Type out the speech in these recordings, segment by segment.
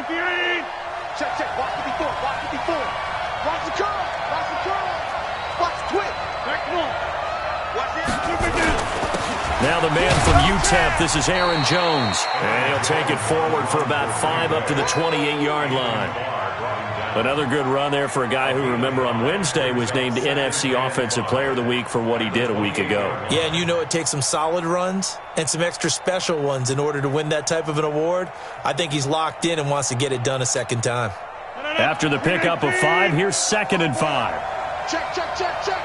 Check, check. Watch the before. Watch the before. Watch the curl. Watch the curl. Watch the twist. Back one. Watch it. Now the man from UTEP, this is Aaron Jones. And he'll take it forward for about 5 up to the 28-yard line. Another good run there for a guy who, remember, on Wednesday was named NFC Offensive Player of the Week for what he did a week ago. Yeah, and you know it takes some solid runs and some extra special ones in order to win that type of an award. I think he's locked in and wants to get it done a second time. After the pickup of 5, here's 2nd and 5. Check, check, check, check.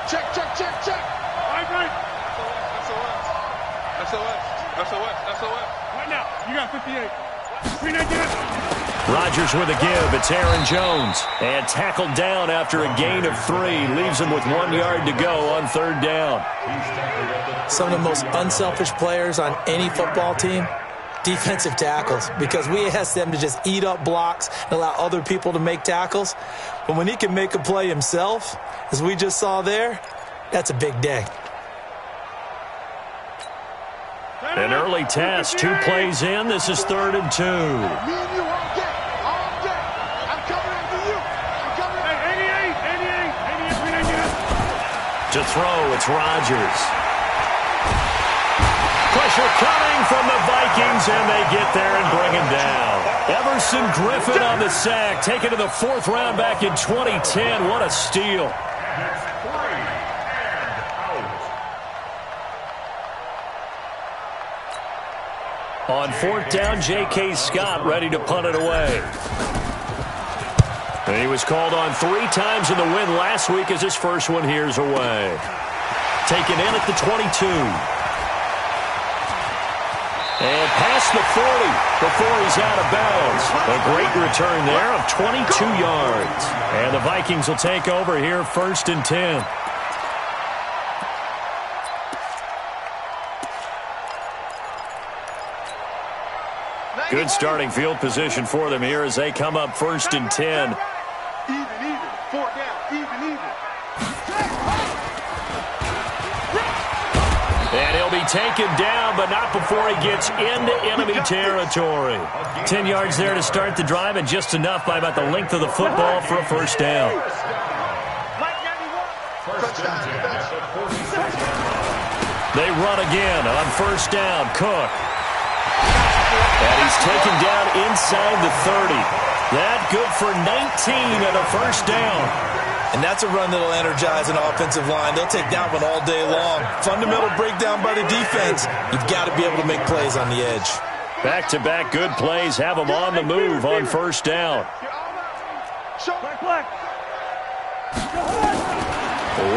Check, check, check, check. Right. SOS. Right now, you got 58. Rodgers with a give. It's Aaron Jones. And tackled down after a gain of 3. Leaves him with 1 yard to go on 3rd down. Some of the most unselfish players on any football team, defensive tackles, because we ask them to just eat up blocks and allow other people to make tackles. But when he can make a play himself, as we just saw there, that's a big day. An early test, 2 plays in. This is 3rd and 2. Me and you all day. All day. I'm covering for you. I'm covering. 88. To throw, it's Rodgers. Pressure coming from the Vikings, and they get there and bring him down. Everson Griffin on the sack, taken to the 4th round back in 2010. What a steal. On 4th down, J.K. Scott ready to punt it away. And he was called on 3 times in the win last week as his first one here's away. Taken in at the 22. And past the 40 before he's out of bounds. A great return there of 22 yards. And the Vikings will take over here 1st and 10. Good starting field position for them here as they come up 1st and 10. Even. 4 down. Even. And he'll be taken down, but not before he gets into enemy territory. 10 yards there to start the drive, and just enough by about the length of the football for a 1st down. They run again on 1st down. Cook. And he's taken down inside the 30. That good for 19 and a 1st down. And that's a run that'll energize an offensive line. They'll take that one all day long. Fundamental breakdown by the defense. You've got to be able to make plays on the edge. Back-to-back good plays have them on the move on 1st down.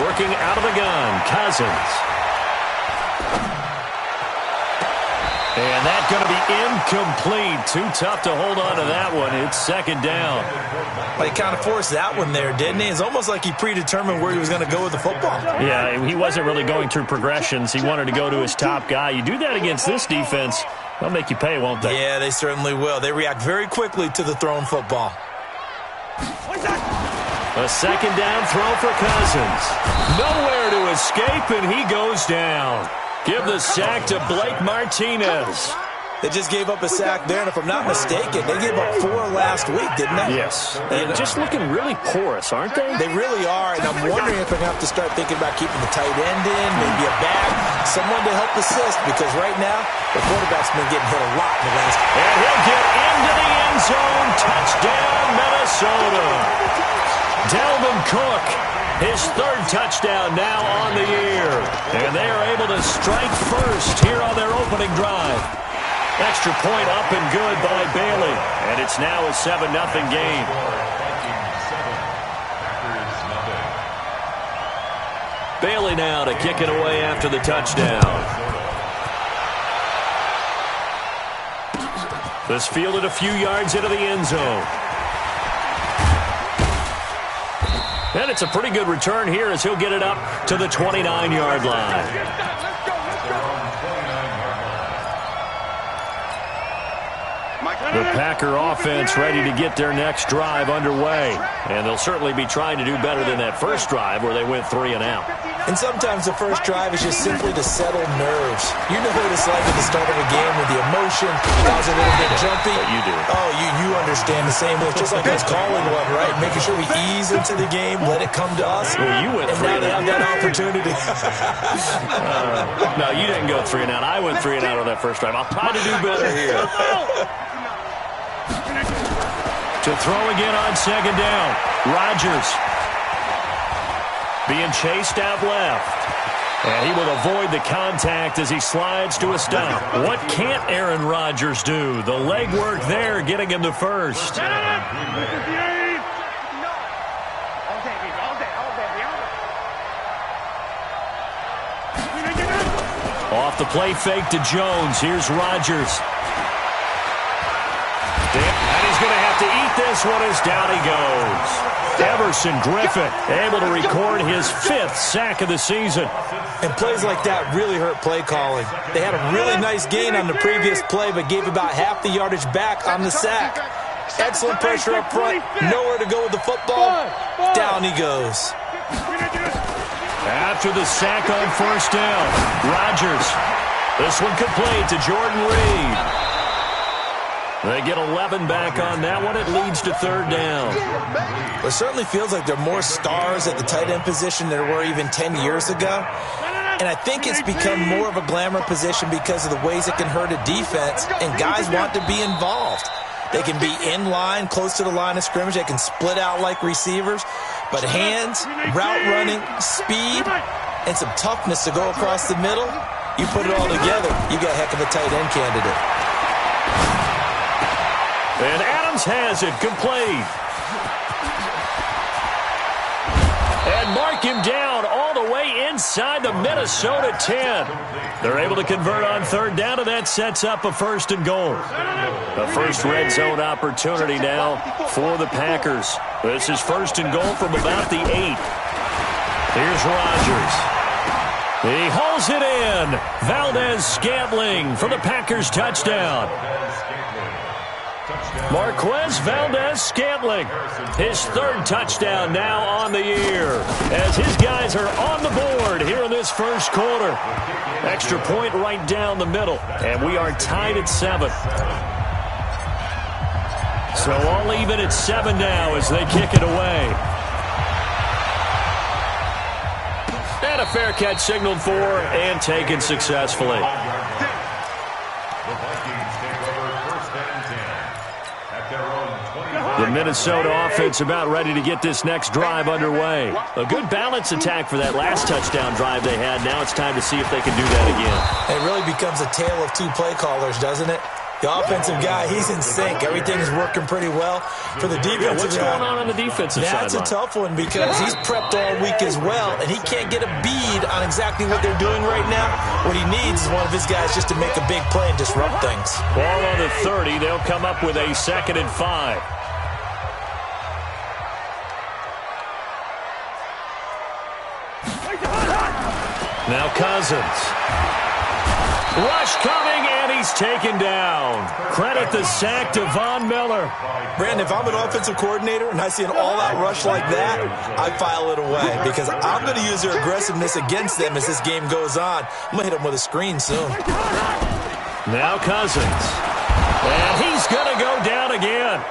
Working out of the gun, Cousins. And that's going to be incomplete. Too tough to hold on to that one. It's 2nd down. Well, he kind of forced that one there, didn't he? It's almost like he predetermined where he was going to go with the football. Yeah, he wasn't really going through progressions. He wanted to go to his top guy. You do that against this defense, they'll make you pay, won't they? Yeah, they certainly will. They react very quickly to the thrown football. A 2nd down throw for Cousins. Nowhere to escape, and he goes down. Give the sack to Blake Martinez. They just gave up a sack there, and if I'm not mistaken, they gave up 4 last week, didn't they? Yes. And just looking really porous, aren't they? They really are, and I'm wondering if I'm going to have to start thinking about keeping the tight end in, maybe a back, someone to help assist, because right now, the quarterback's been getting hit a lot in the last. And he'll get into the end zone. Touchdown, Minnesota. Dalvin Cook, his 3rd touchdown now on the year. And they are able to strike first here on their opening drive. Extra point up and good by Bailey. And it's now a 7-0 game. Bailey now to kick it away after the touchdown. This fielded a few yards into the end zone. And it's a pretty good return here as he'll get it up to the 29-yard line. The Packer offense ready to get their next drive underway. And they'll certainly be trying to do better than that first drive where they went 3 and out. And sometimes the first drive is just simply to settle nerves. You know it it's like at the start of a game with the emotion, guys are a little bit jumpy. What you do. Oh, you understand the same way. It's just like us calling one, right? Making sure we ease into the game, let it come to us. Well, you went and 3 now and they out. have that opportunity. No, you didn't go 3 and out. I went 3 and out on that first drive. I'll try to do better here. To throw again on second down. Rodgers being chased out left. And he will avoid the contact as he slides to a stop. What can't Aaron Rodgers do? The legwork there getting him to first. Off the play fake to Jones. Here's Rodgers. And he's going to have to eat this one as down he goes. Everson Griffin able to record his 5th sack of the season. And plays like that really hurt play calling. They had a really nice gain on the previous play, but gave about half the yardage back on the sack. Excellent pressure up front. Nowhere to go with the football. Down he goes. After the sack on first down, Rodgers. This one complete to Jordan Reed. They get 11 back on that one. It leads to third down. It certainly feels like there are more stars at the tight end position than there were even 10 years ago. And I think it's become more of a glamour position because of the ways it can hurt a defense, and guys want to be involved. They can be in line, close to the line of scrimmage. They can split out like receivers. But hands, route running, speed, and some toughness to go across the middle, you put it all together, you got a heck of a tight end candidate. And Adams has it complete. And mark him down all the way inside the Minnesota 10. They're able to convert on third down, and that sets up a first and goal. The first red zone opportunity now for the Packers. This is first and goal from about the 8. Here's Rodgers. He hauls it in. Valdez-Scantling for the Packers touchdown. Marquez Valdez-Scantling, his 3rd touchdown now on the year, as his guys are on the board here in this first quarter. Extra point right down the middle, and we are tied at 7. So all even at 7 now as they kick it away. And a fair catch signaled for and taken successfully. The Minnesota offense about ready to get this next drive underway. A good balance attack for that last touchdown drive they had. Now it's time to see if they can do that again. It really becomes a tale of 2 play callers, doesn't it? The offensive guy, he's in sync. Everything's working pretty well. For the defensive what's going on the defensive side? That's a tough one because he's prepped all week as well, and he can't get a bead on exactly what they're doing right now. What he needs is one of his guys just to make a big play and disrupt things. Ball on the 30. They'll come up with a 2nd and 5. Now Cousins. Rush coming, and he's taken down. Credit the sack to Von Miller. Brandon, if I'm an offensive coordinator and I see an all-out rush like that, I file it away because I'm going to use their aggressiveness against them as this game goes on. I'm going to hit them with a screen soon. Now Cousins. And he's going to go down again.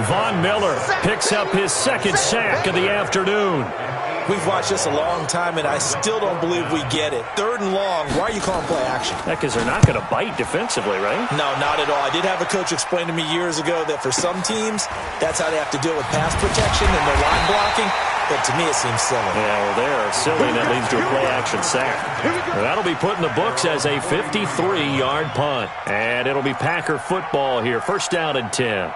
Von Miller picks up his 2nd sack of the afternoon. We've watched this a long time, and I still don't believe we get it. 3rd and long, why are you calling play action? Because they're not going to bite defensively, right? No, not at all. I did have a coach explain to me years ago that for some teams, that's how they have to deal with pass protection and their line blocking. But to me, it seems silly. Yeah, well, they're silly, and that leads to a play-action sack. That'll be put in the books as a 53-yard punt. And it'll be Packer football here. First down and 10.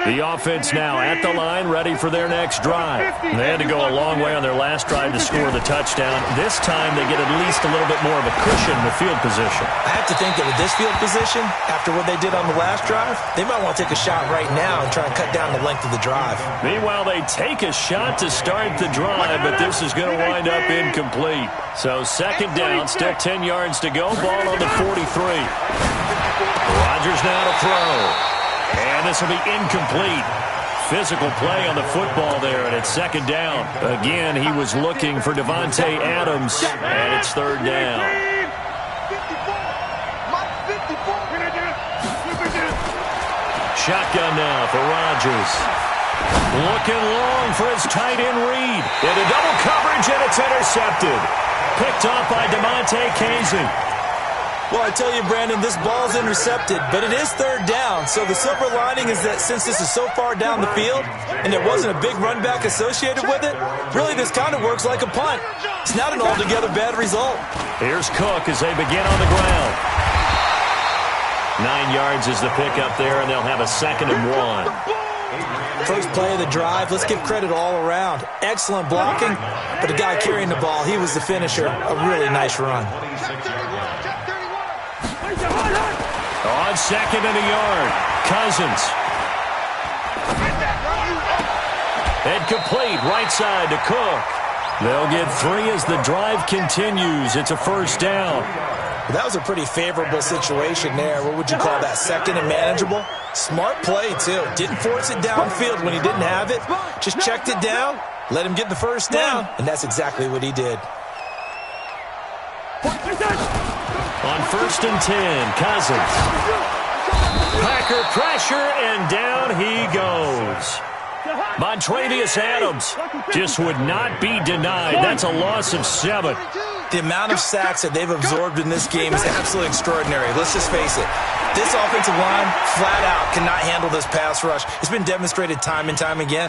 The offense now at the line, ready for their next drive. They had to go a long way on their last drive to score the touchdown. This time they get at least a little bit more of a cushion with field position. I have to think that with this field position, after what they did on the last drive, they might want to take a shot right now and try and cut down the length of the drive. Meanwhile, they take a shot to start the drive, but this is going to wind up incomplete. So 2nd down, still 10 yards to go. Ball on the 43. Rodgers now to throw. And this will be incomplete. Physical play on the football there, and it's 2nd down. Again, he was looking for Devontae Adams, and it's 3rd down. shotgun now for Rodgers. Looking long for his tight end Reed. Into double coverage, and it's intercepted. Picked off by DeMonte Casey. Well, I tell you, Brandon, this ball's intercepted, but it is third down. So the silver lining is that since this is so far down the field and there wasn't a big run back associated with it, really this kind of works like a punt. It's not an altogether bad result. Here's Cook as they begin on the ground. 9 yards is the pickup there, and they'll have a 2nd and 1. First play of the drive, let's give credit all around. Excellent blocking, but the guy carrying the ball, he was the finisher. A really nice run. On 2nd and a yard, Cousins. Incomplete, right side to Cook. They'll get 3 as the drive continues. It's a first down. That was a pretty favorable situation there. What would you call that, 2nd and manageable? Smart play, too. Didn't force it downfield when he didn't have it. Just checked it down, let him get the first down, and that's exactly what he did. On 1st and 10, Cousins. Packer pressure, and down he goes. Montravius Adams just would not be denied. That's a loss of 7. The amount of sacks that they've absorbed in this game is absolutely extraordinary. Let's just face it. This offensive line, flat out, cannot handle this pass rush. It's been demonstrated time and time again.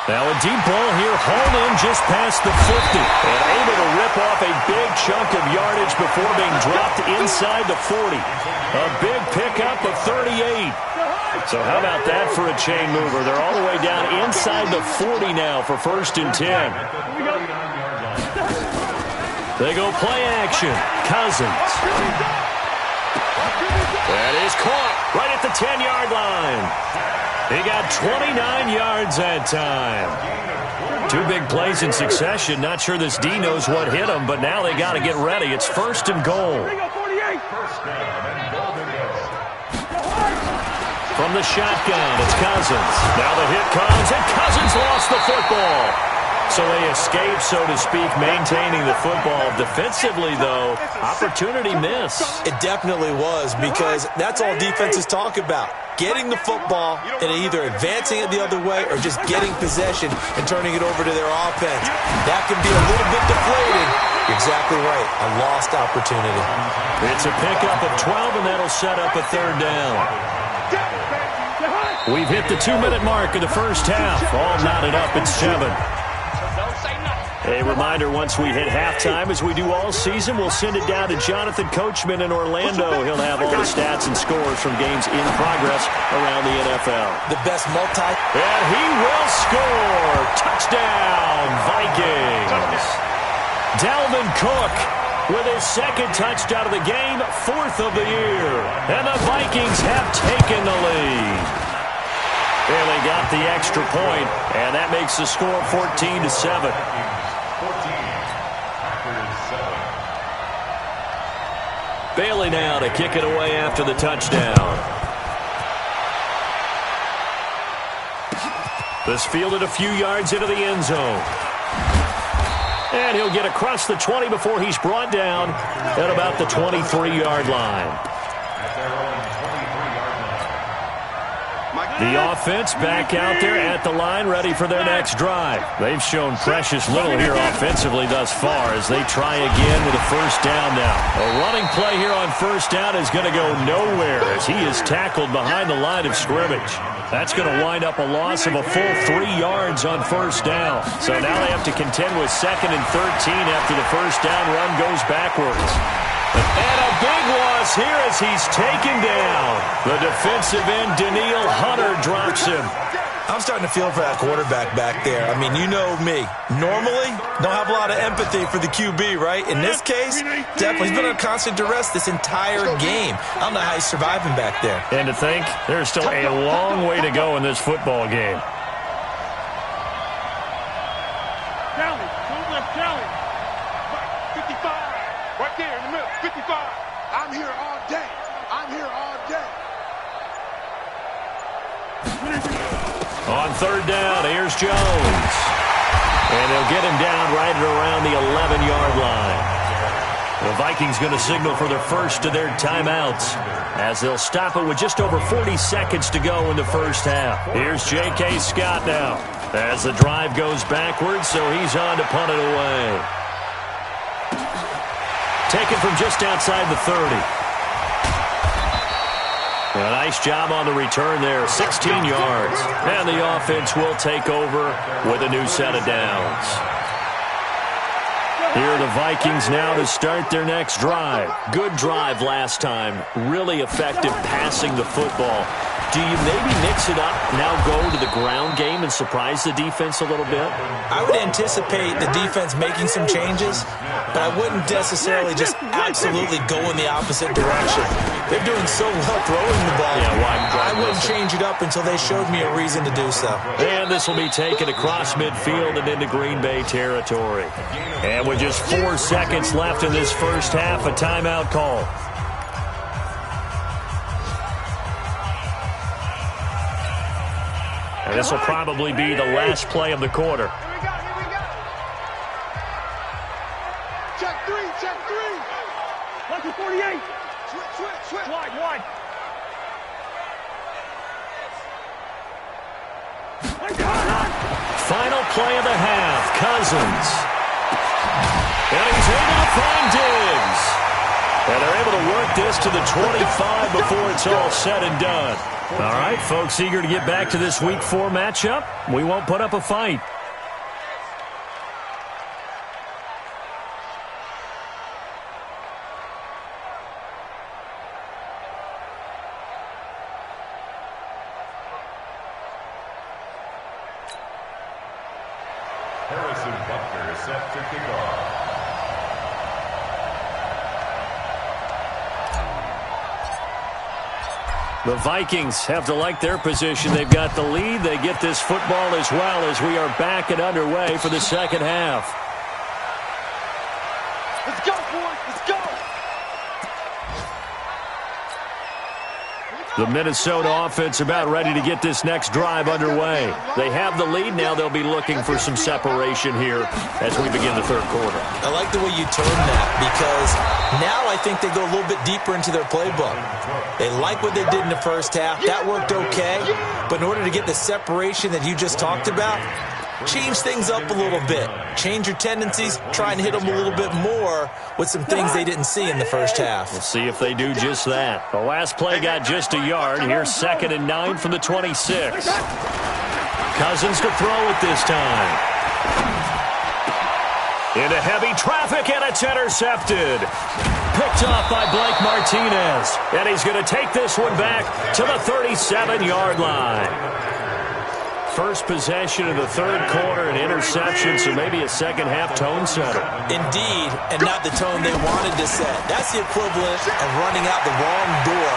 Now a deep ball here, hauled in just past the 50. And able to rip off a big chunk of yardage before being dropped inside the 40. A big pickup of 38. So how about that for a chain mover? They're all the way down inside the 40 now for 1st and 10. They go play action. Cousins. That is caught right at the 10-yard line. He got 29 yards that time. 2 big plays in succession. Not sure this D knows what hit him, but now they got to get ready. It's 1st and goal. From the shotgun, it's Cousins. Now the hit comes, and Cousins lost the football. So they escape, so to speak, maintaining the football. Defensively, though, opportunity miss. It definitely was, because that's all defenses talk about. Getting the football and either advancing it the other way or just getting possession and turning it over to their offense. That can be a little bit deflating. You're exactly right. A lost opportunity. It's a pickup of 12, and that'll set up a 3rd down. We've hit the 2-minute mark of the first half. All knotted up at 7. A reminder, once we hit halftime, as we do all season, we'll send it down to Jonathan Coachman in Orlando. He'll have all the stats and scores from games in progress around the NFL. The best And he will score. Touchdown, Vikings. Dalvin Cook with his 2nd touchdown of the game, 4th of the year. And the Vikings have taken the lead. And they got the extra point, and that makes the score 14-7. Bailey now to kick it away after the touchdown. This fielded a few yards into the end zone. And he'll get across the 20 before he's brought down at about the 23-yard line. The offense back out there at the line, ready for their next drive. They've shown precious little here offensively thus far as they try again with a first down now. A running play here on first down is going to go nowhere as he is tackled behind the line of scrimmage. That's going to wind up a loss of a full 3 yards on first down. So now they have to contend with 2nd and 13 after the first down run goes backwards. And a big loss here as he's taken down. The defensive end, Daniil Hunter, drops him. I'm starting to feel for that quarterback back there. I mean, you know me. Normally, don't have a lot of empathy for the QB, right? In this case, definitely. He's been under constant duress this entire game. I don't know how he's surviving back there. And to think, there's still a long way to go in this football game. I'm here all day. I'm here all day. On 3rd down, here's Jones. And they'll get him down right at around the 11-yard line. The Vikings going to signal for their first of their timeouts as they'll stop it with just over 40 seconds to go in the first half. Here's J.K. Scott now as the drive goes backwards, so he's on to punt it away. Taken from just outside the 30. A nice job on the return there, 16 yards. And the offense will take over with a new set of downs. Here are the Vikings now to start their next drive. Good drive last time. Really effective passing the football. Do you maybe mix it up, now go to the ground game and surprise the defense a little bit? I would anticipate the defense making some changes, but I wouldn't necessarily just absolutely go in the opposite direction. They're doing so well throwing the ball. I wouldn't change it up until they showed me a reason to do so. And this will be taken across midfield and into Green Bay territory. And with just 4 seconds left in this first half, a timeout call. And this will probably be the last play of the quarter. Here we go. Check three. Lucky 48. Switch. Wide. Final play of the half, Cousins. And he's able to find Diggs. And they're able to work this to the 25 before it's all said and done. All right, folks, eager to get back to this Week 4 matchup. We won't put up a fight. Harrison Butker is set to kick off. The Vikings have to like their position. They've got the lead. They get this football as well as we are back and underway for the second half. Let's go, boys. Let's go. The Minnesota offense about ready to get this next drive underway. They have the lead. Now they'll be looking for some separation here as we begin the third quarter. I like the way you turn that because now I think they go a little bit deeper into their playbook. They like what they did in the first half. That worked okay. But in order to get the separation that you just talked about, change things up a little bit. Change your tendencies. Try and hit them a little bit more with some things they didn't see in the first half. We'll see if they do just that. The last play got just a yard. Here's 2nd and 9 from the 26. Cousins to throw it this time. Into heavy traffic, and it's intercepted. Picked off by Blake Martinez. And he's going to take this one back to the 37-yard line. First possession of the third quarter, an interception, so maybe a second-half tone setter. Indeed, and not the tone they wanted to set. That's the equivalent of running out the wrong door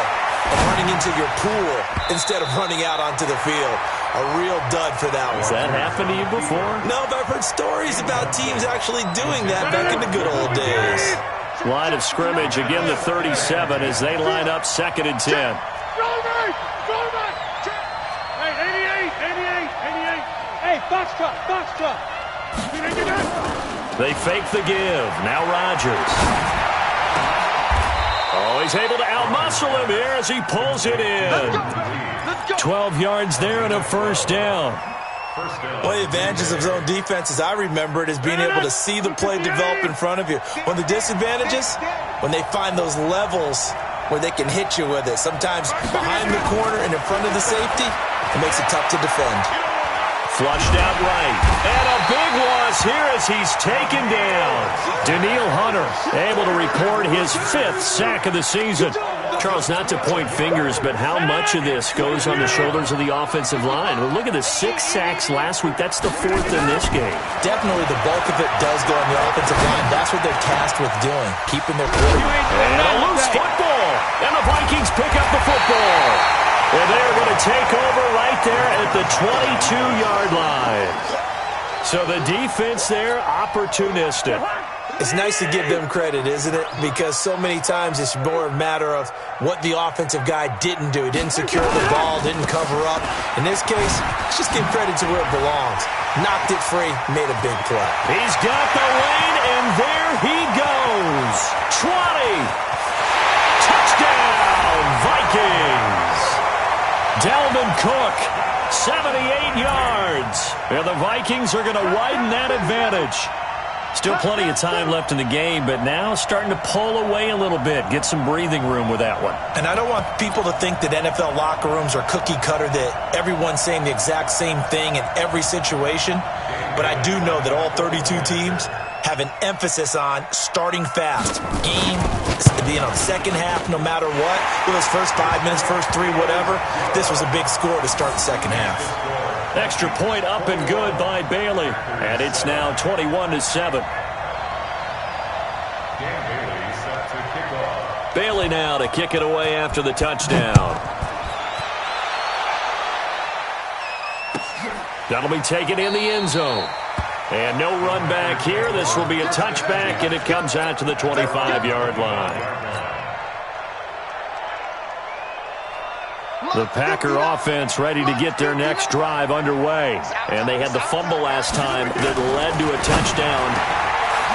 and running into your pool instead of running out onto the field. A real dud for that one. Has that happened to you before? No, but I've heard stories about teams actually doing that back in the good old days. Line of scrimmage, again the 37 as they line up 2nd and 10. Hey, box truck. They fake the give. Now Rodgers. Oh, he's able to outmuscle him here as he pulls it in. 12 yards there and a first down. One of the advantages of zone defense, as I remember it, is being able to see the play develop in front of you. One of the disadvantages, when they find those levels where they can hit you with it. Sometimes behind the corner and in front of the safety, it makes it tough to defend. Flushed out right. And a big loss here as he's taken down. Daniil Hunter able to record his 5th sack of the season. Charles, not to point fingers, but how much of this goes on the shoulders of the offensive line? Well, look at the 6 sacks last week. That's the 4th in this game. Definitely the bulk of it does go on the offensive line. That's what they're tasked with doing, keeping their quarterback. And a loose football. And the Vikings pick up the football. And they're going to take over right there at the 22-yard line. So the defense there, opportunistic. It's nice to give them credit, isn't it? Because so many times it's more a matter of what the offensive guy didn't do. He didn't secure the ball, didn't cover up. In this case, let's just give credit to where it belongs. Knocked it free, made a big play. He's got the lane, and there he goes. Jones, 20. Touchdown, Vikings. Dalvin Cook, 78 yards. And the Vikings are going to widen that advantage. Still plenty of time left in the game, but now starting to pull away a little bit. Get some breathing room with that one. And I don't want people to think that NFL locker rooms are cookie cutter, that everyone's saying the exact same thing in every situation. But I do know that all 32 teams have an emphasis on starting fast. Game, second half, no matter what. Those first 5 minutes, first 3, whatever. This was a big score to start the second half. Extra point up and good by Bailey. And it's now 21-7. Bailey now to kick it away after the touchdown. That'll be taken in the end zone. And no run back here. This will be a touchback, and it comes out to the 25-yard line. The Packer offense ready to get their next drive underway. And they had the fumble last time that led to a touchdown.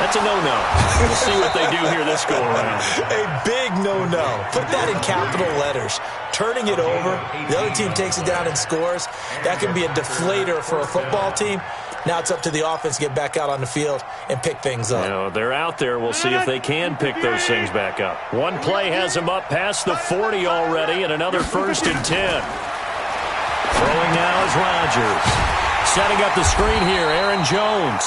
That's a no-no. We'll see what they do here this go-around. A big no-no. Put that in capital letters. Turning it over, the other team takes it down and scores. That can be a deflator for a football team. Now it's up to the offense to get back out on the field and pick things up. You know, they're out there. We'll see if they can pick those things back up. One play has them up past the 40 already, and another 1st and 10. Throwing now is Rodgers. Setting up the screen here, Aaron Jones.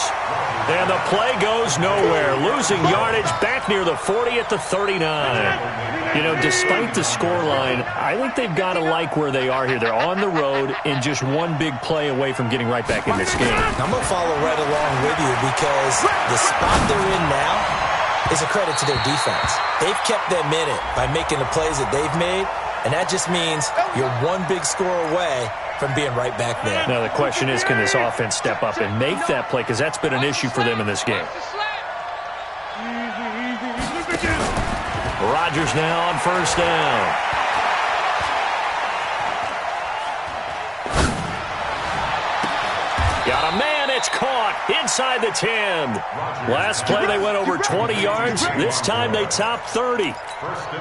And the play goes nowhere. Losing yardage back near the 40 at the 39. You know, despite the scoreline, I think they've got to like where they are here. They're on the road and just one big play away from getting right back in this game. I'm going to follow right along with you because the spot they're in now is a credit to their defense. They've kept them in it by making the plays that they've made, and that just means you're one big score away from being right back there. Now the question is, can this offense step up and make that play? Because that's been an issue for them in this game. Rodgers now on 1st down. Got a man, it's caught inside the 10. Last play they went over 20 yards. This time they top 30.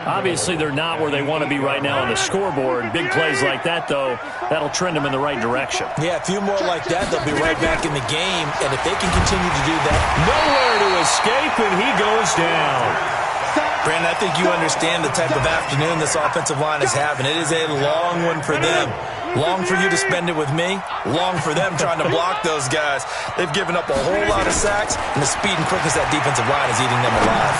Obviously they're not where they want to be right now on the scoreboard. Big plays like that, though, that'll trend them in the right direction. Yeah, a few more like that, they'll be right back in the game. And if they can continue to do that. Nowhere to escape, and he goes down. Brandon, I think you understand the type of afternoon this offensive line is having. It is a long one for them. Long for you to spend it with me. Long for them trying to block those guys. They've given up a whole lot of sacks, and the speed and quickness of that defensive line is eating them alive.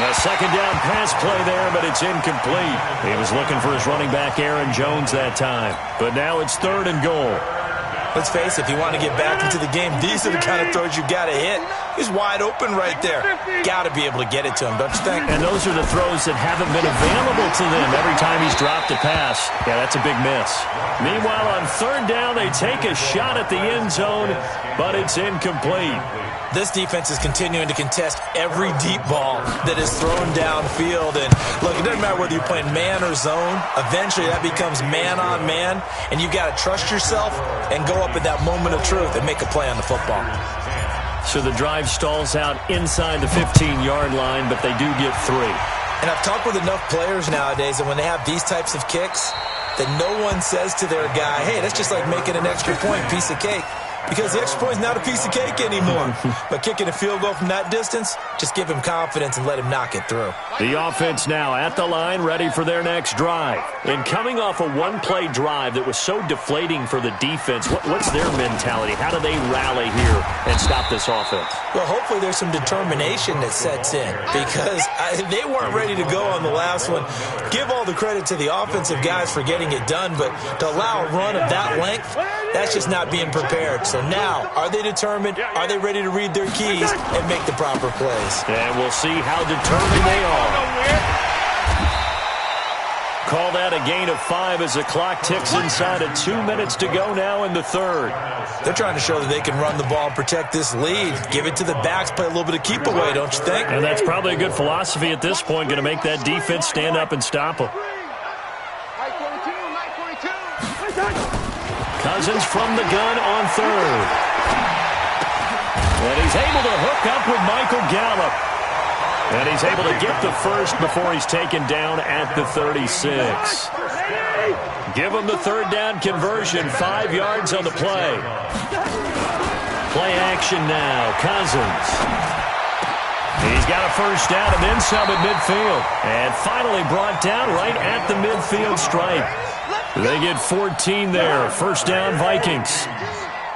A second down pass play there, but it's incomplete. He was looking for his running back, Aaron Jones, that time. But now it's 3rd and goal. Let's face it, if you want to get back into the game, these are the kind of throws you got to hit. He's wide open right there. Got to be able to get it to him, don't you think? And those are the throws that haven't been available to them every time he's dropped a pass. Yeah, that's a big miss. Meanwhile, on 3rd down, they take a shot at the end zone, but it's incomplete. This defense is continuing to contest every deep ball that is thrown downfield. And look, it doesn't matter whether you're playing man or zone. Eventually, that becomes man on man. And you got to trust yourself and go up at that moment of truth and make a play on the football. So the drive stalls out inside the 15-yard line, but they do get 3. And I've talked with enough players nowadays that when they have these types of kicks, that no one says to their guy, hey, that's just like making an extra point, piece of cake. Because the extra point is not a piece of cake anymore. But kicking a field goal from that distance, just give him confidence and let him knock it through. The offense now at the line, ready for their next drive. And coming off a one-play drive that was so deflating for the defense, what's their mentality? How do they rally here and stop this offense? Well, hopefully there's some determination that sets in. Because they weren't ready to go on the last one. Give all the credit to the offensive guys for getting it done. But to allow a run of that length, that's just not being prepared. So now, are they determined? Are they ready to read their keys and make the proper plays? And we'll see how determined they are. Call that a gain of 5 as the clock ticks inside of 2 minutes to go now in the 3rd. They're trying to show that they can run the ball and protect this lead. Give it to the backs, play a little bit of keep away, don't you think? And that's probably a good philosophy at this point, going to make that defense stand up and stop them. Cousins from the gun on 3rd. And he's able to hook up with Michael Gallup. And he's able to get the first before he's taken down at the 36. Give him the third down conversion, 5 yards on the play. Play action now, Cousins. He's got a first down and then some at midfield. And finally brought down right at the midfield stripe. They get 14 there. First down, Vikings.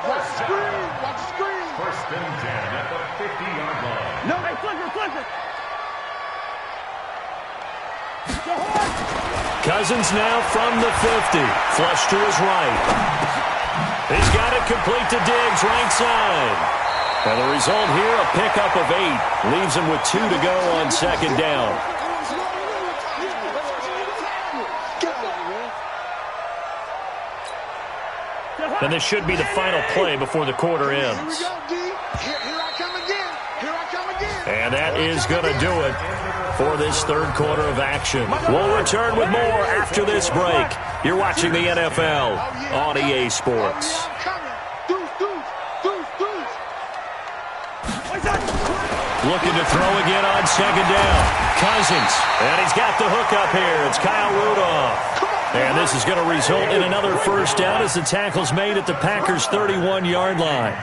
Watch the screen. Watch the screen. First and 10 at the 50-yard line. No, hey, flip it. Cousins now from the 50. Flush to his right. He's got it complete to Diggs, right side. And the result here, a pickup of 8. Leaves him with 2 to go on second down. And this should be the final play before the quarter ends. Here we go, D. Here I come again. Here I come again. And that is going to do it for this third quarter of action. We'll return with more after this break. You're watching the NFL on EA Sports. Looking to throw again on second down. Cousins. And he's got the hook up here. It's Kyle Rudolph. And this is going to result in another first down as the tackle's made at the Packers' 31-yard line.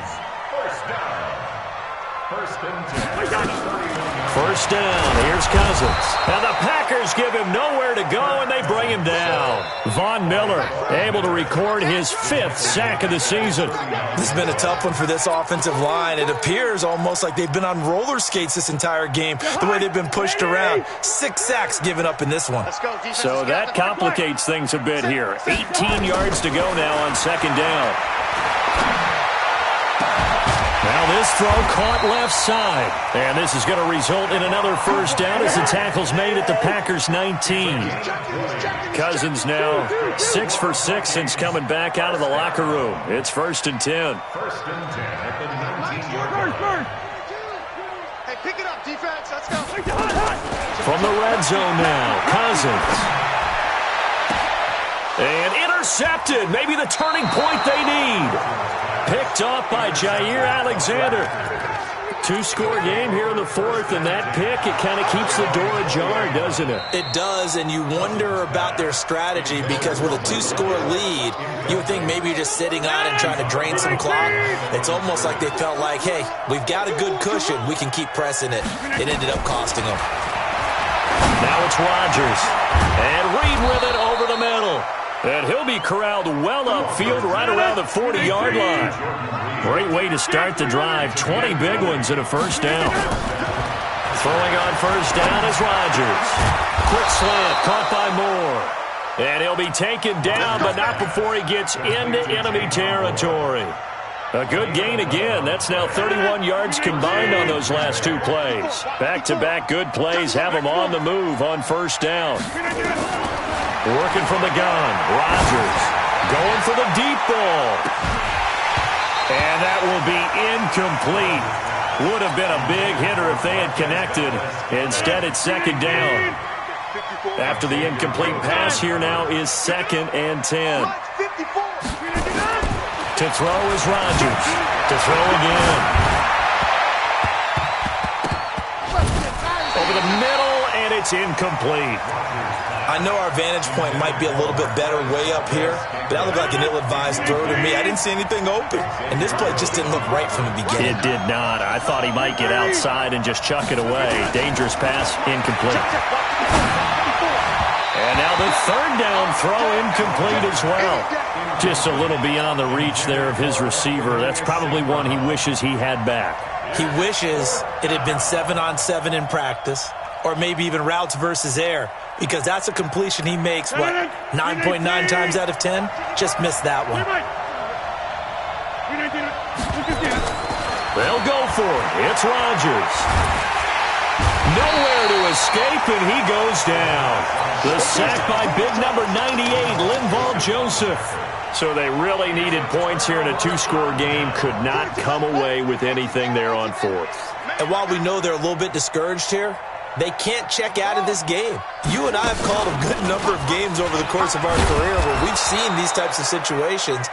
First down. Here's Cousins. And the Packers give him nowhere to go, and they bring him down. Von Miller able to record his 5th sack of the season. This has been a tough one for this offensive line. It appears almost like they've been on roller skates this entire game, the way they've been pushed around. 6 sacks given up in this one. So that complicates things a bit here. 18 yards to go now on second down. Now this throw caught left side. And this is going to result in another first down as the tackle's made at the Packers' 19. Cousins now 6 for 6 since coming back out of the locker room. It's first and 10. First and 10 at the 19-yard line. Hey, pick it up, defense. Let's go. From the red zone now, Cousins. And intercepted. Maybe the turning point they need. Picked off by Jair Alexander. 2-score game here in the 4th, and that pick, it kind of keeps the door ajar, doesn't it? It does, and you wonder about their strategy because with a 2-score lead, you would think maybe you're just sitting on and trying to drain some clock. It's almost like they felt like, hey, we've got a good cushion. We can keep pressing it. It ended up costing them. Now it's Rodgers. And Reed with it over the middle. And he'll be corralled well upfield right around the 40-yard line. Great way to start the drive. 20 big ones and a first down. Throwing on first down is Rodgers. Quick slant caught by Moore. And he'll be taken down, but not before he gets into enemy territory. A good gain again. That's now 31 yards combined on those last 2 plays. Back-to-back good plays have him on the move on first down. Working from the gun. Rodgers going for the deep ball. And that will be incomplete. Would have been a big hitter if they had connected. Instead, it's second down. After the incomplete pass, here now is second and 10. To throw is Rodgers. To throw again. Over the middle, and it's incomplete. I know our vantage point might be a little bit better way up here, but that looked like an ill-advised throw to me. I didn't see anything open, and this play just didn't look right from the beginning. It did not. I thought he might get outside and just chuck it away. Dangerous pass, incomplete. And now the third down throw incomplete as well. Just a little beyond the reach there of his receiver. That's probably one he wishes he had back. He wishes it had been 7-on-7 in practice, or maybe even routes versus air, because that's a completion he makes, what, 9.9 times out of 10? Just missed that one. They'll go for it. It's Rodgers. Nowhere to escape, and he goes down. The sack by big number 98, Linval Joseph. So they really needed points here in a 2-score game. Could not come away with anything there on 4th. And while we know they're a little bit discouraged here, they can't check out of this game. You and I have called a good number of games over the course of our career where we've seen these types of situations.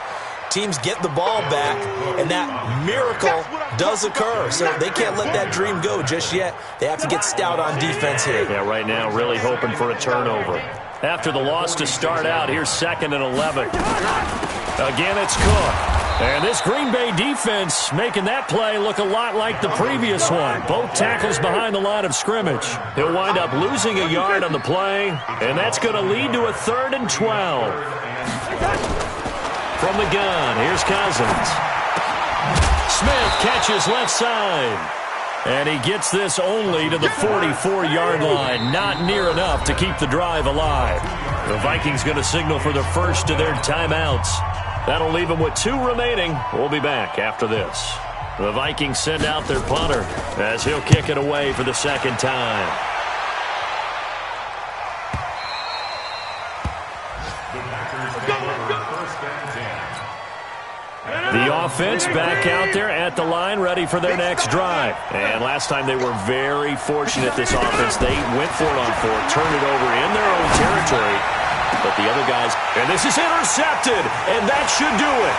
Teams get the ball back, and that miracle does occur, so they can't let that dream go just yet. They have to get stout on defense here. Yeah, right now really hoping for a turnover. After the loss to start out, here's 2nd and 11. Again, it's Cook. And this Green Bay defense making that play look a lot like the previous one. Both tackles behind the line of scrimmage. He'll wind up losing a yard on the play, and that's going to lead to a 3rd and 12. From the gun, here's Cousins. Smith catches left side. And he gets this only to the 44-yard line. Not near enough to keep the drive alive. The Vikings going to signal for the first of their timeouts. That'll leave them with 2 remaining. We'll be back after this. The Vikings send out their punter as he'll kick it away for the 2nd time. The offense back out there at the line, ready for their next drive. And last time they were very fortunate, this offense. They went for it on 4th, turned it over in their own territory. But the other guys, and this is intercepted, and that should do it.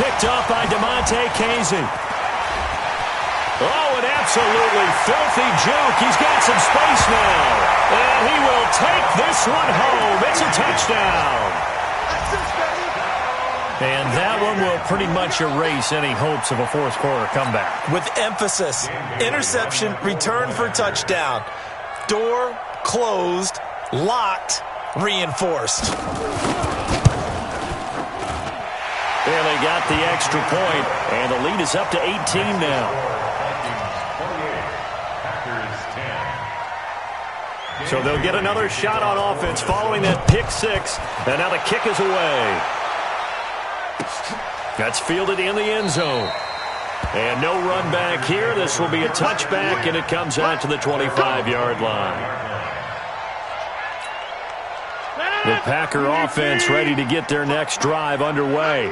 Picked up by DeMonte Casey. Oh, an absolutely filthy juke. He's got some space now. And he will take this one home. It's a touchdown. And that one will pretty much erase any hopes of a 4th quarter comeback. With emphasis, interception, return for touchdown. Door closed, locked, reinforced. And they got the extra point, and the lead is up to 18 now. So they'll get another shot on offense following that pick 6, and now the kick is away. That's fielded in the end zone. And no run back here. This will be a touchback, and it comes out to the 25-yard line. The Packer offense ready to get their next drive underway.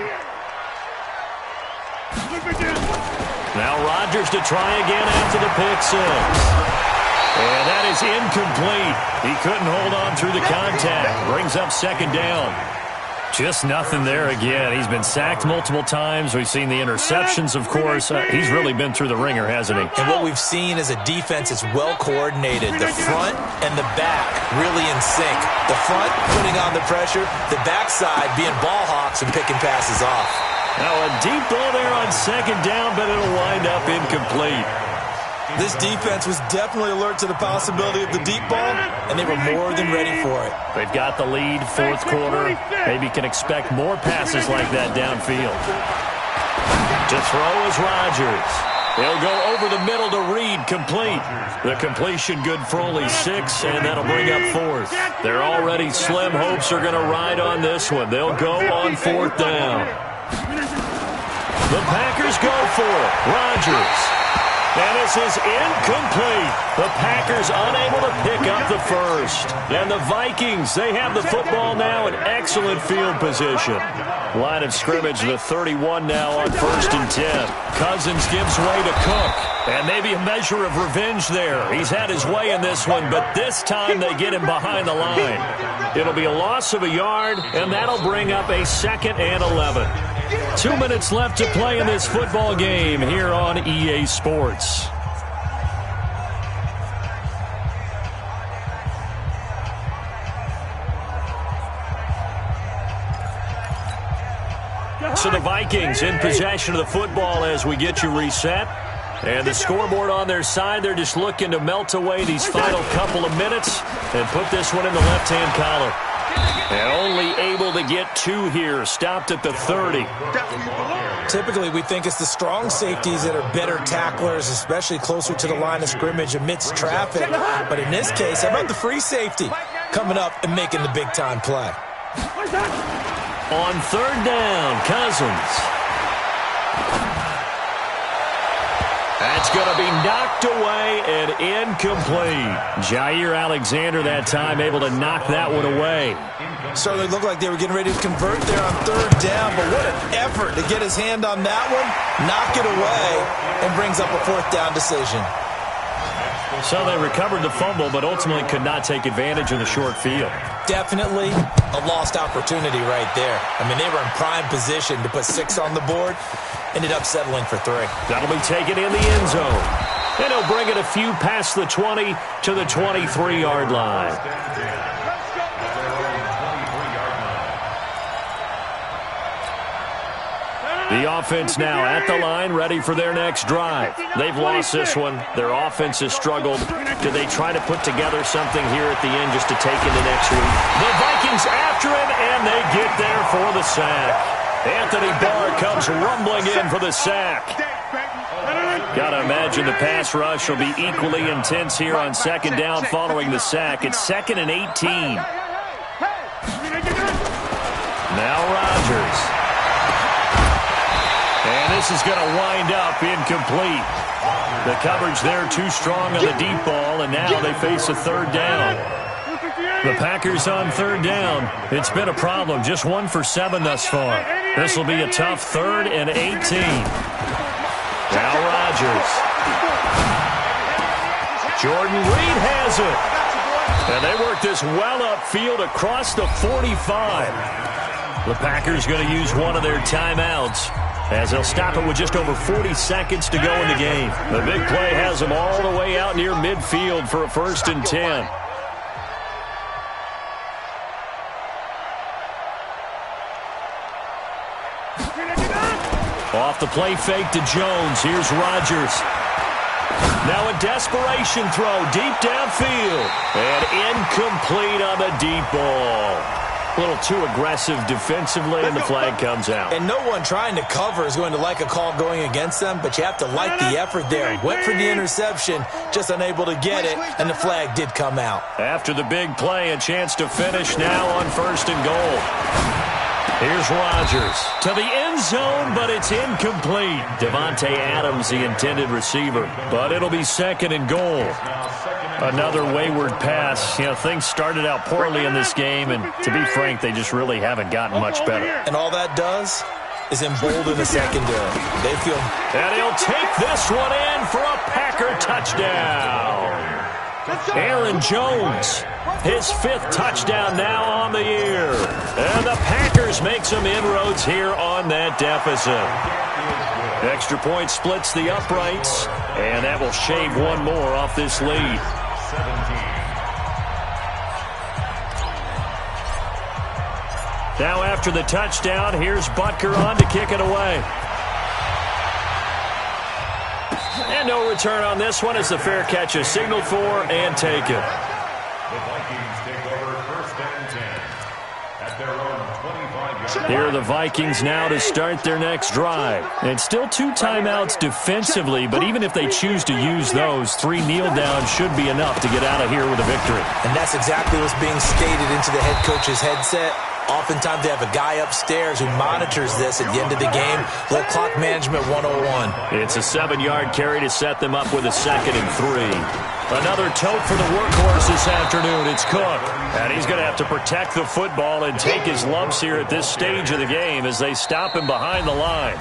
Now Rodgers to try again after the pick 6. And that is incomplete. He couldn't hold on through the contact. Brings up 2nd down. Just nothing there again. He's been sacked multiple times. We've seen the interceptions, of course. He's really been through the ringer, hasn't he? And what we've seen is a defense that's well coordinated. The front and the back really in sync. The front putting on the pressure. The backside being ball hawks and picking passes off. Now a deep ball there on 2nd down, but it'll wind up incomplete. This defense was definitely alert to the possibility of the deep ball, and they were more than ready for it. They've got the lead, 4th quarter. Maybe can expect more passes like that downfield. To throw is Rodgers. He'll go over the middle to Reed, complete. The completion good for only 6, and that'll bring up 4th. They're already slim hopes are going to ride on this one. They'll go on 4th down. The Packers go for it. Rodgers. And this is incomplete. The Packers unable to pick up the first. And the Vikings, they have the football now in excellent field position. Line of scrimmage, the 31 now on 1st and 10. Cousins gives way to Cook. And maybe a measure of revenge there. He's had his way in this one, but this time they get him behind the line. It'll be a loss of a yard, and that'll bring up a 2nd and 11. 2 minutes left to play in this football game here on EA Sports. So the Vikings in possession of the football as we get you reset. And the scoreboard on their side, they're just looking to melt away these final couple of minutes and put this one in the left-hand column. And only able to get 2 here, stopped at the 30. Typically, we think it's the strong safeties that are better tacklers, especially closer to the line of scrimmage amidst traffic. But in this case, how about the free safety coming up and making the big-time play? On 3rd down, Cousins. That's going to be knocked away and incomplete. Jair Alexander that time able to knock that one away. Certainly looked like they were getting ready to convert there on 3rd down, but what an effort to get his hand on that one, knock it away, and brings up a 4th down decision. So they recovered the fumble, but ultimately could not take advantage of the short field. Definitely a lost opportunity right there. I mean, they were in prime position to put 6 on the board, ended up settling for 3. That'll be taken in the end zone. And he'll bring it a few past the 20 to the 23-yard line. The offense now at the line, ready for their next drive. They've lost this one. Their offense has struggled. Do they try to put together something here at the end just to take into next week? The Vikings after him, and they get there for the sack. Anthony Barr comes rumbling in for the sack. Got to imagine the pass rush will be equally intense here on second down following the sack. It's 2nd and 18. Now Rodgers. And this is going to wind up incomplete. The coverage there too strong on the deep ball, and now they face a 3rd down. The Packers on 3rd down. It's been a problem. Just 1 for 7 thus far. This will be a tough 3rd and 18. Now Rodgers. Jordan Reed has it. And they work this well upfield across the 45. The Packers going to use one of their timeouts, as they'll stop it with just over 40 seconds to go in the game. The big play has them all the way out near midfield for a 1st and 10. Off the play fake to Jones. Here's Rodgers. Now a desperation throw deep downfield. And incomplete on the deep ball. A little too aggressive defensively, and the flag comes out. And no one trying to cover is going to like a call going against them, but you have to like the effort there. Went for the interception, just unable to get it, and the flag did come out. After the big play, a chance to finish now on 1st and goal. Here's Rodgers to the end zone, but it's incomplete. Devontae Adams, the intended receiver, but it'll be 2nd and goal. Another wayward pass. You know, things started out poorly in this game, and to be frank, they just really haven't gotten much better. And all that does is embolden the secondary. They feel... And he'll take this one in for a Packer touchdown. Aaron Jones, his 5th touchdown now on the year. And the Packers make some inroads here on that deficit. Extra point splits the uprights, and that will shave one more off this lead. 17. Now after the touchdown, here's Butker on to kick it away. And no return on this one as the fair catch is signaled for and taken. The Vikings take over 1st and 10 at their own 25-yard line. Here are the Vikings now to start their next drive. And still 2 timeouts defensively, but even if they choose to use those, 3 kneel downs should be enough to get out of here with a victory. And that's exactly what's being stated into the head coach's headset. Oftentimes they have a guy upstairs who monitors this at the end of the game. Little clock management 101. It's a 7-yard carry to set them up with a 2nd and 3. Another tote for the workhorse this afternoon. It's Cook. And he's going to have to protect the football and take his lumps here at this stage of the game as they stop him behind the line.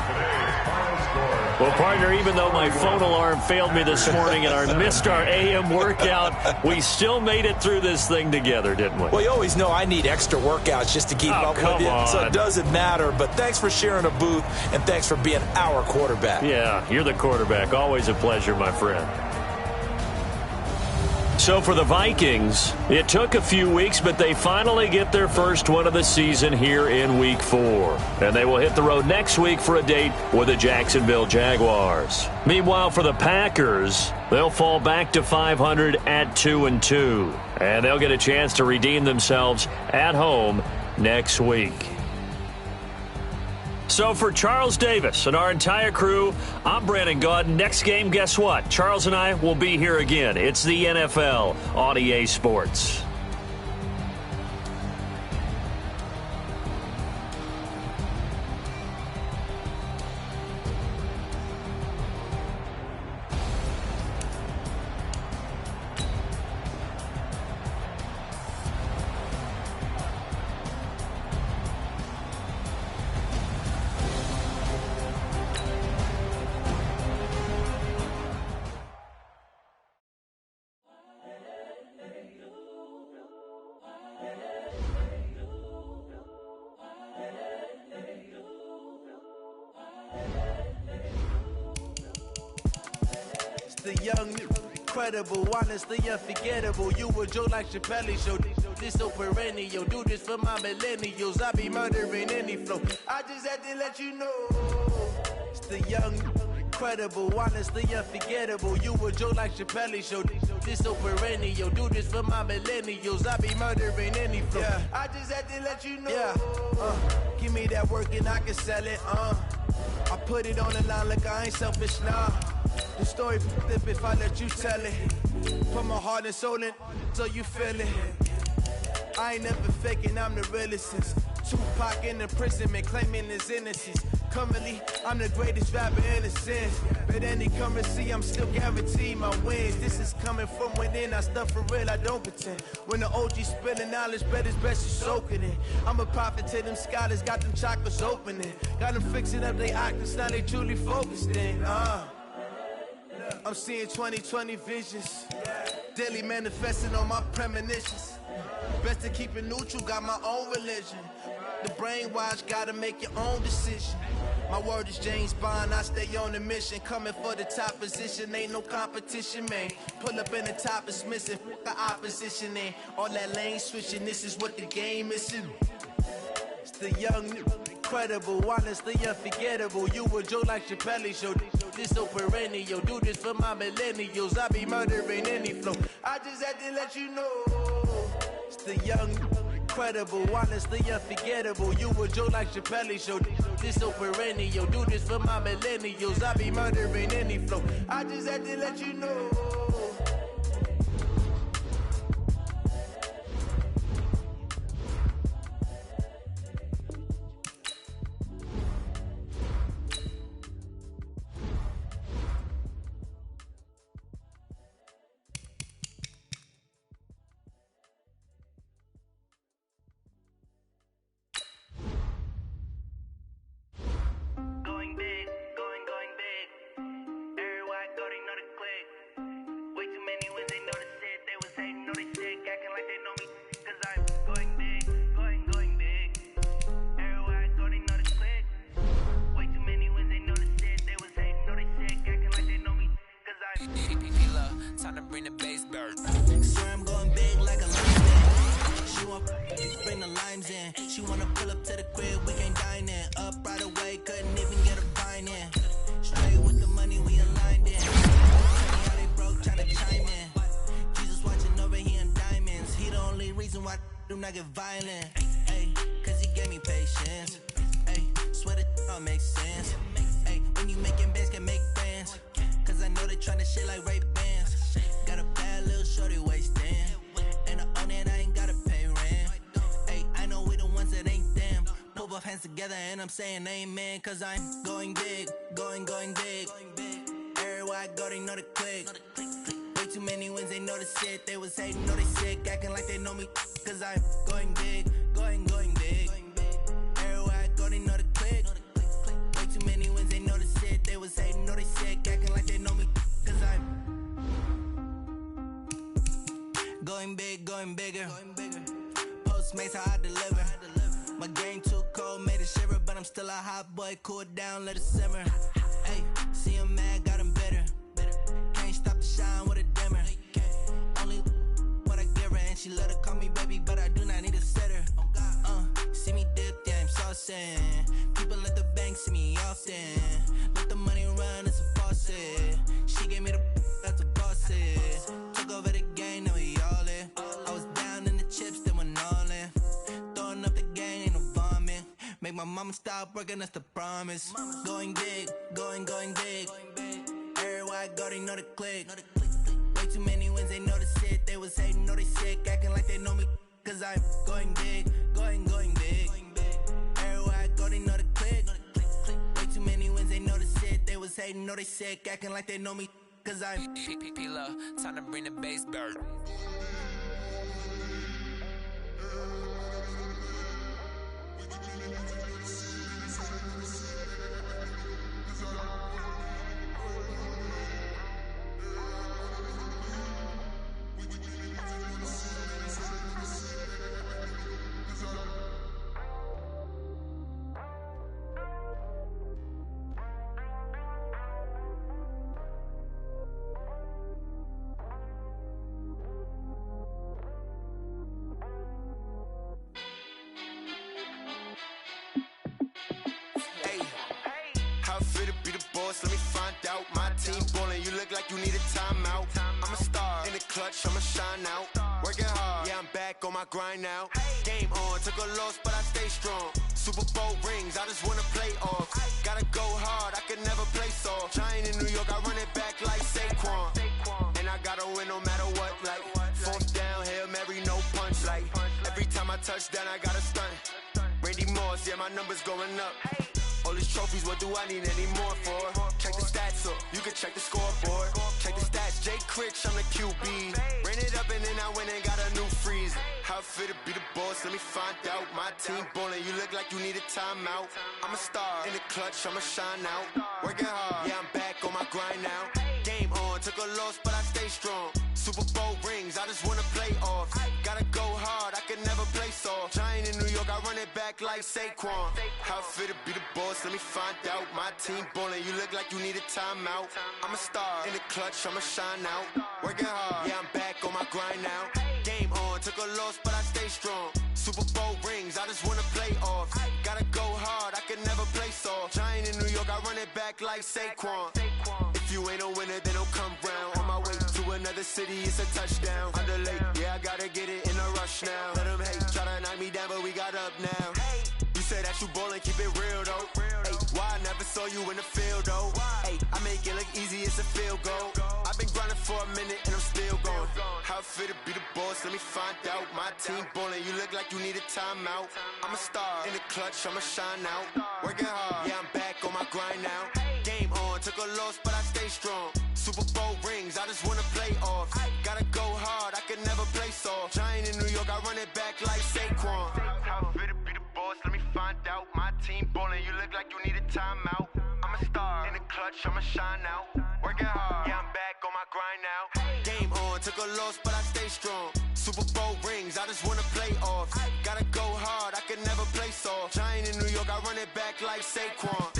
Well, partner, even though my phone alarm failed me this morning and I missed our AM workout, we still made it through this thing together, didn't we? Well, you always know I need extra workouts just to keep up with you, so it doesn't matter. But thanks for sharing a booth, and thanks for being our quarterback. Yeah, you're the quarterback. Always a pleasure, my friend. So for the Vikings, it took a few weeks, but they finally get their first one of the season here in Week 4. And they will hit the road next week for a date with the Jacksonville Jaguars. Meanwhile, for the Packers, they'll fall back to 500 at 2-2. And they'll get a chance to redeem themselves at home next week. So for Charles Davis and our entire crew, I'm Brandon Gaudin. Next game, guess what? Charles and I will be here again. It's the NFL on EA Sports. the young, incredible, honestly unforgettable. You a joke like Chappelle Show. This so perennial. Do this for my millennials. I be murdering any flow. I just had to let you know. It's the young, incredible, honestly unforgettable. You a joke like Chappelle Show. This so perennial. Do this for my millennials. I be murdering any flow. Yeah. I just had to let you know. Yeah. Give me that work and I can sell it. I put it on the line like I ain't selfish, nah. The story flip if I let you tell it. Put my heart and soul in so you feel it. I ain't never faking, I'm the realest since Tupac in imprisonment, claiming his innocence. Currently, I'm the greatest rapper in a sense. But any currency, I'm still guaranteed my wins. This is coming from within, I stuff for real, I don't pretend. When the OG spilling knowledge, bet it's best you soaking it. I'm a prophet to them scholars, got them chakras opening. Got them fixing up they octaves, now they truly focused in. I'm seeing 2020 visions. Daily manifesting on my premonitions. Best to keep it neutral, got my own religion. The brainwash, gotta make your own decision. My word is James Bond, I stay on a mission. Coming for the top position, ain't no competition, man. Pull up in the top is missing, the opposition in. All that lane switching, this is what the game is in. It's the young, incredible, honestly unforgettable. You a joke like Chappelle Show. This so perennial. Do this for my millennials. I be murdering any flow. I just had to let you know. It's the young, incredible, honestly unforgettable. You a joke like Chappelle Show. This so perennial. Do this for my millennials. I be murdering any flow. I just had to let you know. I'm saying amen, cause I'm going big, going big. Everywhere I go, they know the click. Way too many wins, they know the shit. They was hating, know they sick, acting like they know me, cause I'm going big, going big. Everywhere I go, they know the click. Way too many wins, they know the shit. They was hating, know they sick, acting like they know me, cause I'm going big, going bigger. Postmates, how I deliver. My game too cold, made it shiver, but I'm still a hot boy. Cool down, let it simmer. Hey, see him mad, got him bitter. Can't stop the shine with a dimmer. Only what I give her, and she let her call me baby, but I do not need a sitter. See me dip, yeah, I'm saucing. People at the bank see me often. Let the money run, it's a faucet. She gave me the that's a faucet. Took over the game, now we all in. I was down in the chips, then went all in. Throwing up the game, ain't no bombing. Make my mama stop working, that's the promise. Going big, going big. Everywhere I go, they know the click. Way too many wins, they know the shit. They was hating, know they sick, acting like they know me, cause I'm going big, going big. Everywhere I go, they know the click. Way too many wins, they know the shit. They was hating, know they sick, acting like they know me, cause I'm P-P-P-Love, time to bring the bass bird. How it feel to be the boss? Let me find out. My team ballin', you look like you need a timeout. I'm a star in the clutch, I'ma shine out. Working hard, yeah, I'm back on my grind now. Game on, took a loss, but I stay strong. Super Bowl rings, I just wanna play off. Gotta go hard, I could never play soft. Giant in New York, I run it back like Saquon. And I gotta win no matter what, like fourth down, Hail Mary, no punch. Like every time I touch down, I gotta stunt. Randy Moss, yeah, my numbers going up. All these trophies, what do I need any more for? Check the stats up, you can check the scoreboard. Check the stats, Jay Critch, I'm the QB. Ran it up and then I went and got a new freeze. How it feel to be the boss, let me find out. My team ballin', you look like you need a timeout. I'm a star in the clutch, I'ma shine out. Working hard, yeah, I'm back on my grind now. Game on, took a loss, but I stay strong. Super Bowl rings, I just wanna play off. Gotta go hard, I can never play soft. Giant in New York, I run it back like Saquon. How it feel to be the boss, let me find out. My team ballin', you look like you need a timeout. I'm a star in the clutch, I'ma shine out. Working hard, yeah, I'm back on my grind now. Game on, took a loss, but I stay strong. Super Bowl rings, I just wanna play off. Gotta go hard, I can never play soft. Giant in New York, I run it back like Saquon. If you ain't a winner, then don't come round. On my way to another city, it's a touchdown. Underlay, yeah, I gotta get it in a rush now. Let them hate, try to knock me down, but we got up now. You say that you ballin', keep it real though. Hey, why I never saw you in the field though? Hey, I make it look easy, it's a field goal. I've been grinding for a minute and I'm still going. How it feel to be the boss, let me find out. My team ballin', you look like you need a timeout. I'm a star in the clutch, I'ma shine out. Working hard, yeah, I'm back on my grind now. Game on, took a loss, but I stay strong. Super Bowl rings, I just wanna play off. Gotta go hard, I can never play soft. Giant in New York, I run it back like Saquon. How it feel to be the boss, let me find out. My team ballin', you look like you need a timeout. I'm a star in the clutch, I'ma shine out. Working hard, yeah, I'm back on my grind now. Game on, took a loss, but I stay strong. Super Bowl rings, I just wanna play off. Gotta go hard, I can never play soft. Giant in New York, I run it back like Saquon.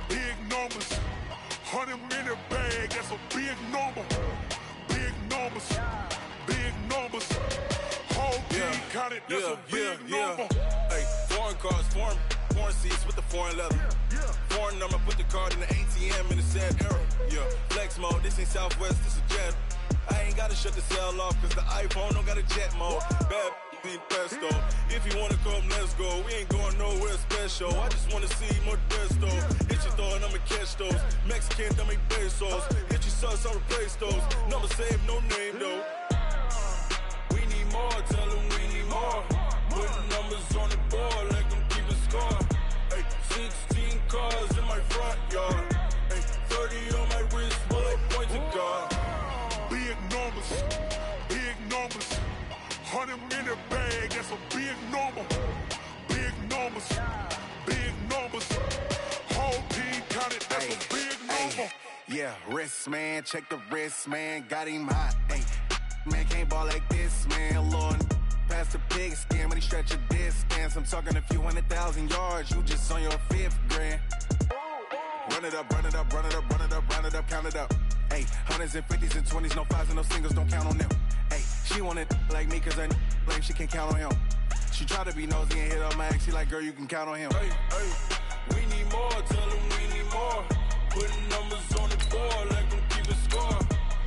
Big numbers, 100-minute bag, that's a big number. Big numbers, big numbers. Whole team counted, that's a big number. Hey, foreign cars, foreign seats with the foreign leather. Foreign number, put the card in the ATM in the sad era. Yeah, flex mode, this ain't Southwest, this is Jet. I ain't gotta shut the cell off, cause the iPhone don't got a jet mode. Bad need pesto. If you wanna come, let's go. We ain't going nowhere special. I just wanna see more desto. Hit your throw and I'ma catch those. Mexican, I make pesos. Hit your sauce, I'll replace those. Number save, no name though. We need more, tell them we need more. Putting numbers on the board like I'm keeping score. Hey, 16 cars in my front yard. Hey, 30 on my wrist, bullet point to God. Big numbers, big numbers. 100-minute bag, that's a big number. Big numbers, big numbers. Whole team counted, that's a big number. Yeah, wrist man, check the wrist man, got him hot. Ay, man can't ball like this, man. Lord, past the pig skin when he stretch a distance. I'm talking a few 100,000 yards, you just on your 5th grand. Run it up, run it up, run it up, run it up, run it up, count it up. Ay, 100s and 50s and 20s, no 5s and no singles, don't count on them. Ay, she want it like me cause her blame, she can't count on him. She try to be nosy and hit up my ex, she like, girl, you can count on him. Hey, hey, we need more, tell them we need more. Putting numbers on the board like I'm keeping score.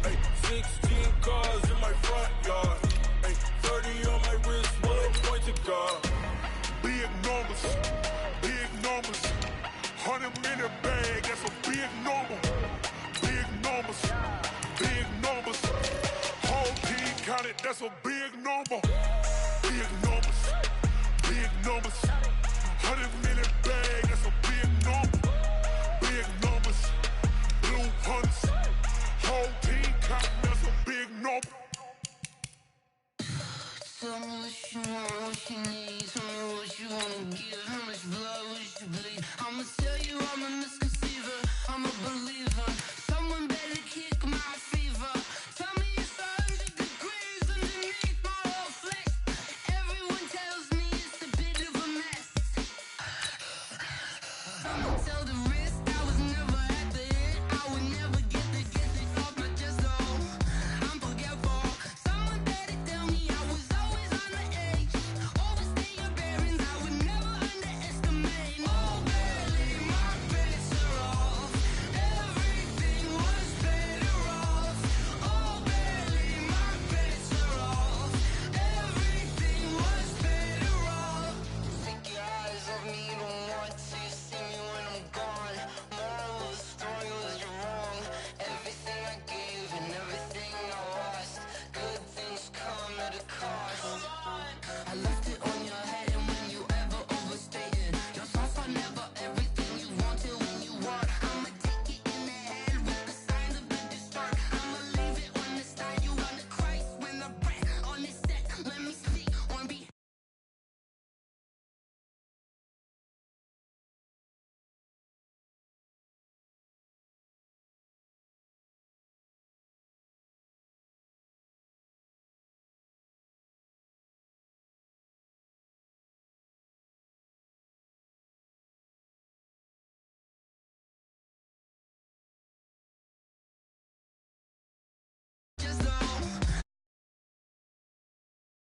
Hey, 16 cars in my front yard. Hey, 30 on my wrist, bullet point to God. Big numbers, big numbers. 100-minute bag, that's a big number. Big numbers, big numbers. Whole team counted, that's a big number. Big numbers, big numbers. 100-minute bag, that's a big number. Big numbers, blue hunts. Whole team counting, that's a big number. Tell me what you want, what you need.